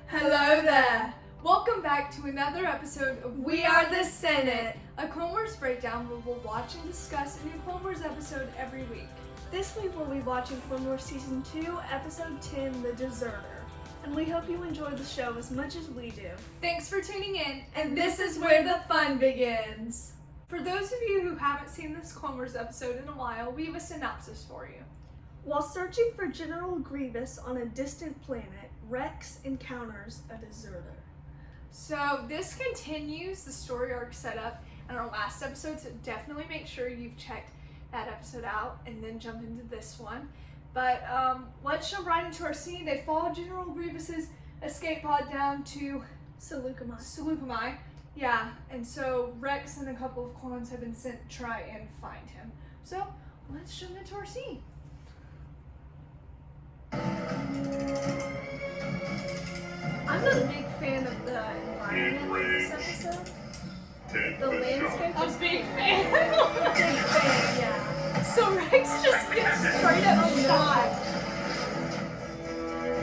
Hello there! Welcome back to another episode of We Are the Senate, a Clone Wars breakdown where we'll watch and discuss a new Clone Wars episode every week. This week we'll be watching Clone Wars Season 2, Episode 10, The Deserter. And we hope you enjoy the show as much as we do. Thanks for tuning in, and this is where the fun begins. For those of you who haven't seen this Clone Wars episode in a while, we have a synopsis for you. While searching for General Grievous on a distant planet, Rex encounters a deserter. So this continues the story arc set up in our last episode, so definitely make sure you've checked that episode out and then jump into this one. But let's jump right into our scene. They follow General Grievous's escape pod down to Saleucami. Yeah, and so Rex and a couple of clones have been sent to try and find him. So let's jump into our scene. I'm a big fan of the environment in this episode. The landscape. A big fan. Big fan, yeah. So Rex just gets straight up shot.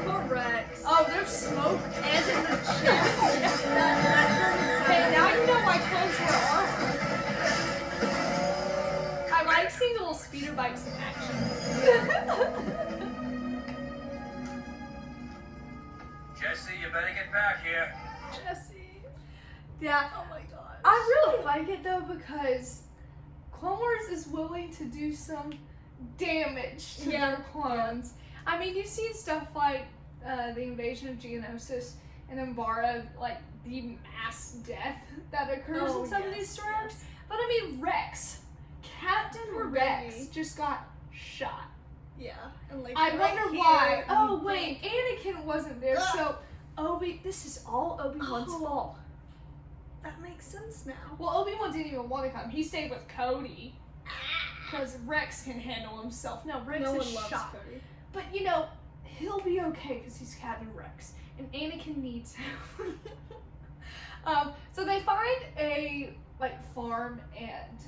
Poor Rex. Oh, there's smoke. And in the chest. Hey, now you know why clones were awesome. I like seeing the little speeder bikes in action. Jesse, you better get back here. Jesse. Yeah. Oh my god. I really like it though because Clone Wars is willing to do some damage to their clones. I mean, you've seen stuff like the invasion of Geonosis and Umbara, like the mass death that occurs in some of these story arcs. But I mean, Rex, Captain Rex, just got shot. Yeah. And like I right wonder here, why. you Oh think- wait, Anakin wasn't there, so this is all Obi-Wan's fault. That makes sense now. Well, Obi-Wan didn't even want to come. He stayed with Cody because Rex can handle himself. Now Rex No is one loves shot, Cody. but he'll be okay because he's Captain Rex, and Anakin needs him. So they find a farm, and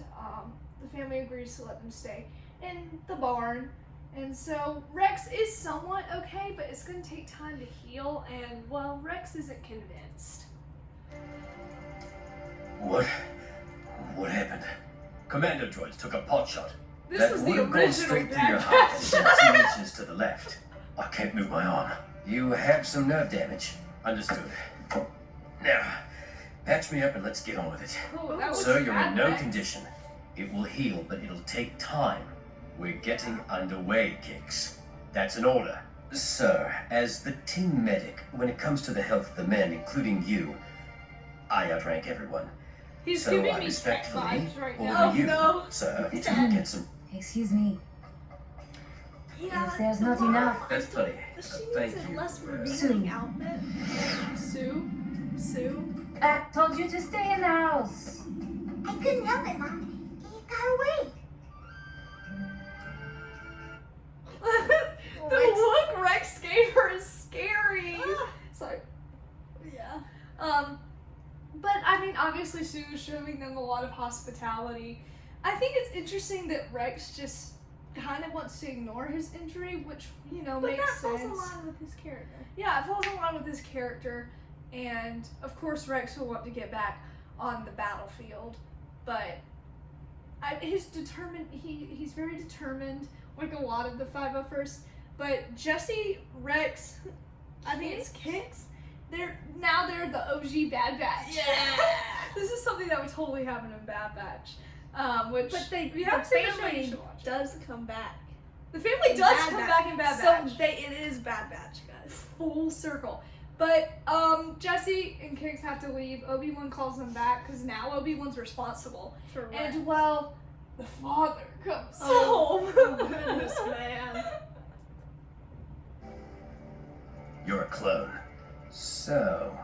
the family agrees to let them stay in the barn. And so Rex is somewhat okay, but it's going to take time to heal, and well, Rex isn't convinced. What happened? Commando droids took a pot shot. This That was would the have gone original straight through Bad your heart, Batch. 2 inches to the left. I can't move my arm. You have some nerve damage. Understood. Now, patch me up and let's get on with it. Oh, that was Sir, you're Bad in no Batch. condition. It will heal, but it'll take time. We're getting underway, Kix. That's an order. Sir, as the team medic, when it comes to the health of the men, including you, I outrank everyone. He's So giving I me tech respectfully vibes right order now. you, no. sir, to get some... Excuse me. Yeah. If there's not enough. That's plenty. She Thank needs a you. less revealing Sue. outfit. Sue. I told you to stay in the house. I couldn't help it, Mom. You got away. The look Rex gave her is scary. Sorry. Yeah. But I mean, obviously Sue is showing them a lot of hospitality. I think it's interesting that Rex just kind of wants to ignore his injury, which, But makes that falls sense. in line with his character. Yeah, it falls in line with his character, and of course Rex will want to get back on the battlefield, but he's very determined, like a lot of the 501st. But Jesse, Rex, I think it's Kix. They're the OG Bad Batch. Yeah. This is something that we totally haven't in Bad Batch. Which But we the haven't seen the show, you family should watch it. does come back. The family in does Bad come Batch. back in Bad Batch. So it is Bad Batch, guys. Full circle. But Jesse and Kix have to leave. Obi-Wan calls them back because now Obi-Wan's responsible. For And well, the father comes Oh, home. goodness, man. You're a clone. So,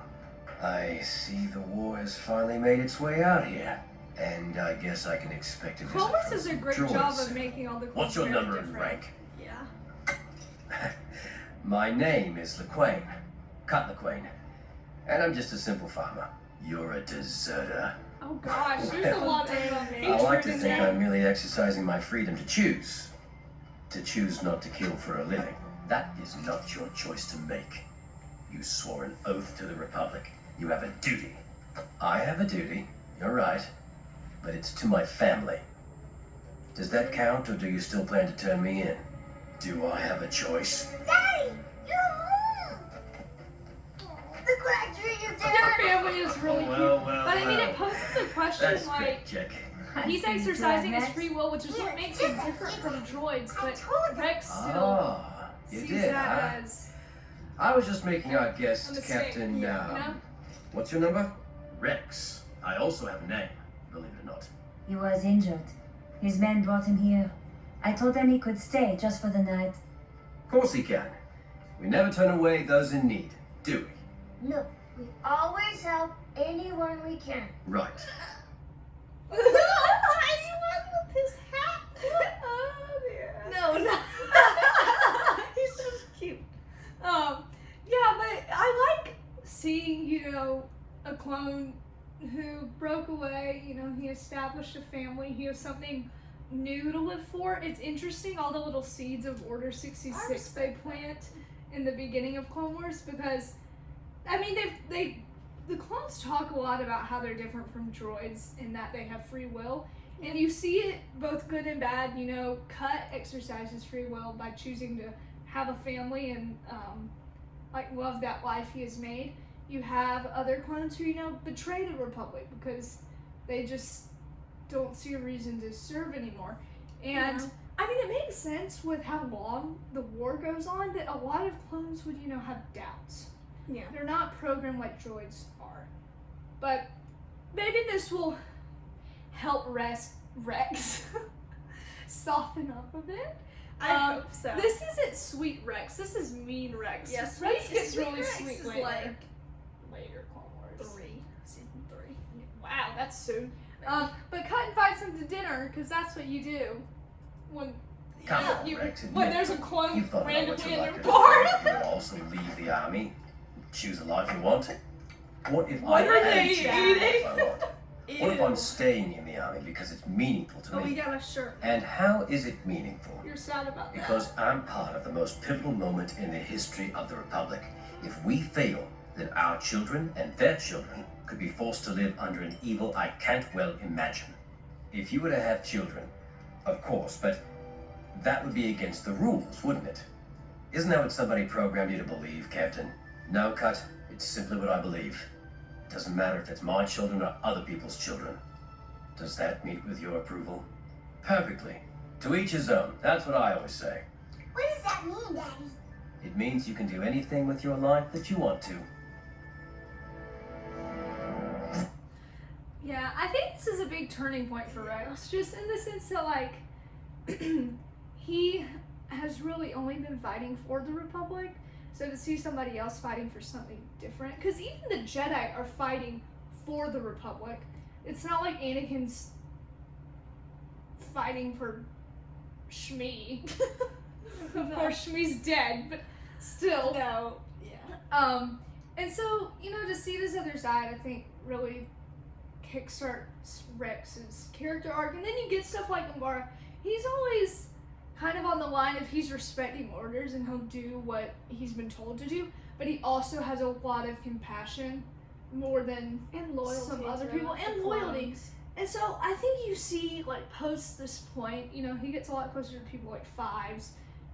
I see the war has finally made its way out here. And I guess I can expect a visit Clone Wars from does a some great droids. job of making all the clones What's your very number and different. rank? Yeah. My name is LeQuain. Cut LeQuain. And I'm just a simple farmer. You're a deserter. Oh gosh, there's a lot of I hatred like to in think there. I'm merely exercising my freedom to choose. To choose not to kill for a living. That is not your choice to make. You swore an oath to the Republic. You have a duty. I have a duty, you're right, but it's to my family. Does that count, or do you still plan to turn me in? Do I have a choice? Daddy, you're home. Look what I drew you, Their Dad. family is really cute. But I mean, it poses a question That's like, great, Jack. he's I see exercising his progress. free will, which is what makes him different from droids, I but told you. Rex still Ah, you sees did, that huh? as I was just making our guest, a mistake, Captain, you know? what's your number? Rex. I also have a name, believe it or not. He was injured. His men brought him here. I told them he could stay just for the night. Of course he can. We never turn away those in need, do we? Look, we always help anyone we can. Right. Anyone with his hat? Oh dear. No, no. He's just cute. Yeah, but I like seeing, you know, a clone who broke away, you know, he established a family, he has something new to live for. It's interesting, all the little seeds of Order 66 they plant in the beginning of Clone Wars, because, I mean, the clones talk a lot about how they're different from droids in that they have free will, and you see it both good and bad. You know, Cut exercises free will by choosing to have a family and like love that life he has made. You have other clones who, you know, betray the Republic because they just don't see a reason to serve anymore. And Yeah. I mean, it makes sense with how long the war goes on that a lot of clones would, you know, have doubts. Yeah. They're not programmed like droids are. But maybe this will help Rex soften up a bit. I hope so. This isn't sweet Rex. This is mean Rex. Yeah, Rex sweet- gets sweet really Rex sweet is later. like Later Clone Wars. season 3. Wow, that's soon. But Cut invites him to dinner because that's what you do when Come on, you, Rex, when admit there's a it. clone You thought about what randomly you in like your to bar. do. You will also leave the army, choose a life you want. What if What I are am they choosing the eating? life I want? What if I'm staying in the army because it's meaningful to Oh, we me? got a shirt. And how is it meaningful? You're sad about that. Because I'm part of the most pivotal moment in the history of the Republic. If we fail, then our children and their children could be forced to live under an evil I can't well imagine. If you were to have children, of course, but that would be against the rules, wouldn't it? Isn't that what somebody programmed you to believe, Captain? No, Cut. It's simply what I believe. Doesn't matter if it's my children or other people's children. Does that meet with your approval? Perfectly. To each his own. That's what I always say. What does that mean, Daddy? It means you can do anything with your life that you want to. Yeah, I think this is a big turning point for Rex, just in the sense that, like, he has really only been fighting for the Republic, so to see somebody else fighting for something different, because even the Jedi are fighting for the Republic. It's not like Anakin's fighting for Shmi. Of course, Shmi's dead, but still. No. Yeah. And so, you know, to see this other side, I think really kickstarts Rex's character arc. And then you get stuff like Umbara. He's always kind of on the line of he's respecting orders and he'll do what he's been told to do, but he also has a lot of compassion, more than And loyalty. some other to people, the and loyalty. clones. And so I think you see, like, post this point, you know, he gets a lot closer to people like Fives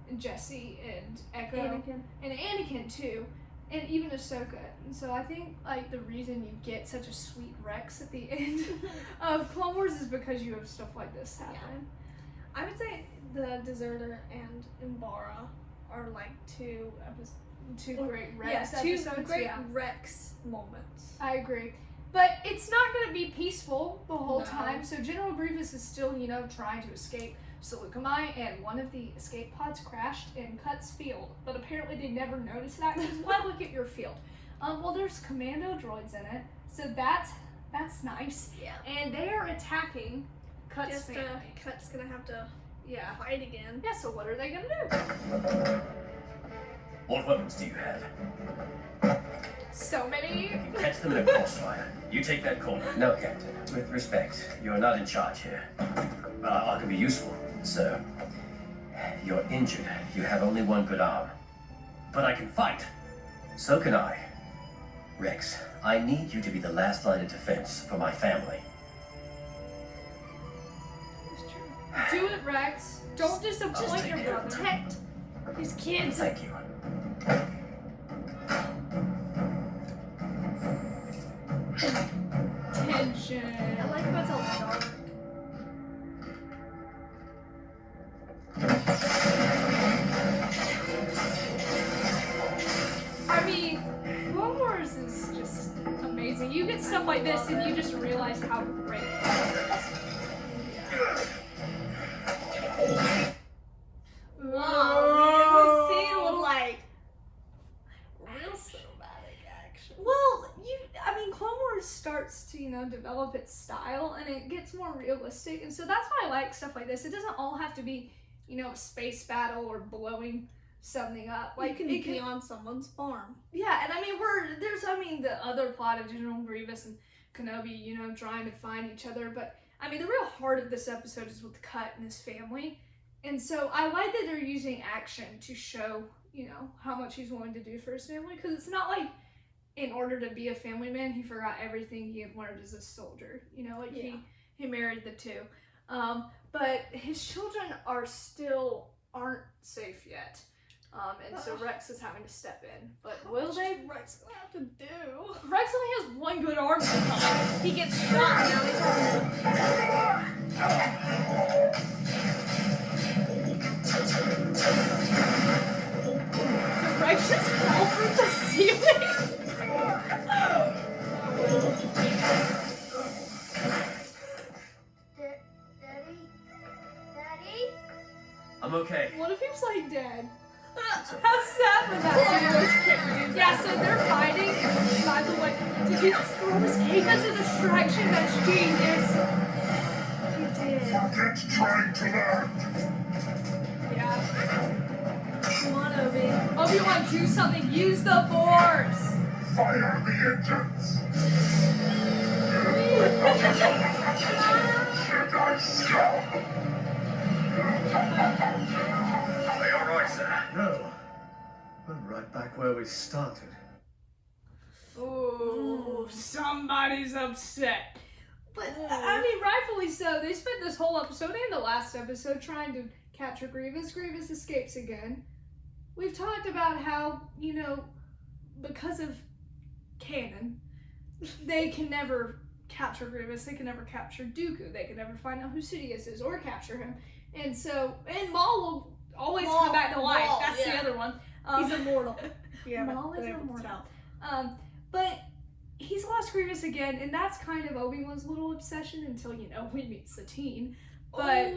and Jesse and Echo Anakin. and Anakin too, and even Ahsoka. And so I think, like, the reason you get such a sweet Rex at the end of Clone Wars is because you have stuff like this happen. I would say the Deserter and Umbara are like two Great Rex two episodes. great Yeah. Rex moments. I agree. But it's not going to be peaceful the whole No. time. So General Grievous is still, you know, trying to escape Seleucami, and one of the escape pods crashed in Cut's field. But apparently they never noticed that, because why look at your field? Well, there's commando droids in it, so that's nice. Yeah. And they are attacking Cut's Just family. Cut's gonna have to Yeah. fight again. Yeah, so what are they going to What weapons do you have? do? So many. You can catch them in a crossfire. You take that corner. No, Captain. With respect, you're not in charge here. I can be useful, sir. You're injured. You have only one good arm. But I can fight. So can I. Rex, I need you to be the last line of defense for my family. It's true. Do it, Rex. Don't disappoint your brother. Protect his kids. Thank you. Tension. I like that's all dark. I mean, Clone Wars is just amazing. You get stuff like this and you just realize how great it is. Wow, this scene looked like real cinematic action. Well, I mean, Clone Wars starts to, develop its style and it gets more realistic. And so that's why I like stuff like this. It doesn't all have to be, a space battle or blowing something up. Like, You it can be can, on someone's farm. yeah, and I mean, the other plot of General Grievous and Kenobi, trying to find each other. But, I mean, the real heart of this episode is with Cut and his family. And so I like that they're using action to show, how much he's willing to do for his family. Because it's not like, in order to be a family man, he forgot everything he had learned as a soldier. He married the two. But his children aren't safe yet. And so Rex is having to step in. But will they? Rex gonna have to do? Rex only has one good arm at the time. He gets shot now. He's Did Rex just fall through the ceiling? Daddy? I'm okay. What if he was like dead? How sad would that be? Yeah, so they're fighting. By the way, did he just throw his cape as a distraction? That's genius. He did. Forget trying to learn. Yeah. Come on, Obi. Obi-Wan, do something. Use the Force. Fire the engines. Jedi scum. Are you alright, sir? No. We're right back where we started. Ooh, somebody's upset. But, I mean, rightfully so. They spent this whole episode and the last episode trying to capture Grievous. Grievous escapes again. We've talked about how, because of canon, they can never capture Grievous. They can never capture Dooku. They can never find out who Sidious is or capture him. And so, and Maul will always come back to life. Maul, That's yeah. the other one. He's immortal. Yeah, Maul is been able to immortal. tell. But he's lost Grievous again, and that's kind of Obi-Wan's little obsession until, we meet Satine. But,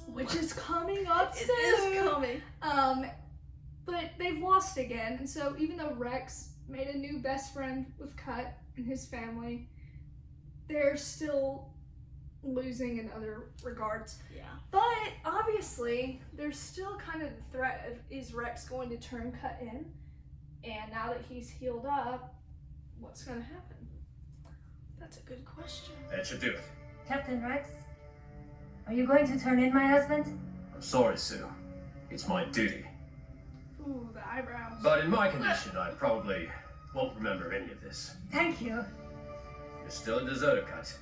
which is coming up soon. It is coming. But they've lost again, and so even though Rex made a new best friend with Cut and his family, they're still losing in other regards. Yeah. But obviously, there's still kind of the threat of, is Rex going to turn Cut in? And now that he's healed up, what's going to happen? That's a good question. That should do it. Captain Rex, are you going to turn in my husband? I'm sorry, Sue. It's my duty. Ooh, the eyebrows. But in my condition, I probably won't remember any of this. Thank you. You're still a deserter, Cut.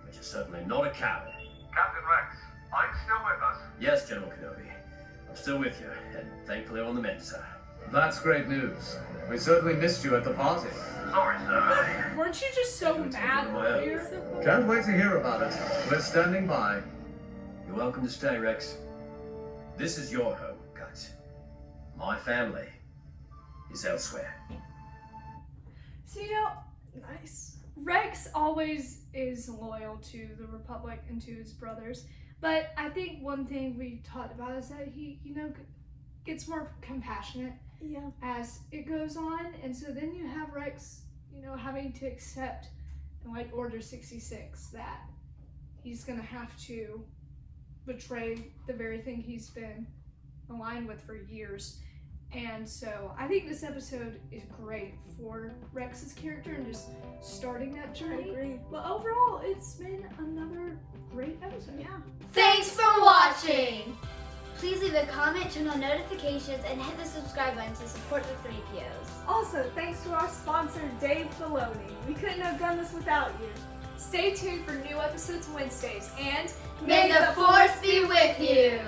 But you're certainly not a coward. Captain Rex, are you still with us? Yes, General Kenobi. I'm still with you, and thankfully on the mend, sir. That's great news. We certainly missed you at the party. Sorry, sir. Weren't you just so It's mad one of my own. earlier? Can't wait to hear about it. We're standing by. You're welcome to stay, Rex. This is your home, Cut. My family is elsewhere. So, Nice. Rex always is loyal to the Republic and to his brothers. But I think one thing we talked about is that he, gets more compassionate Yeah. as it goes on. And so then you have Rex, having to accept, in Order 66, that he's going to have to betray the very thing he's been aligned with for years. And so I think this episode is great for Rex's character and just starting that I journey. agree. But overall, it's been another great episode. Yeah. Thanks for watching! Please leave a comment, turn on notifications, and hit the subscribe button to support the Threepios. Also, thanks to our sponsor, Dave Filoni. We couldn't have done this without you. Stay tuned for new episodes Wednesdays, and May the force be with you.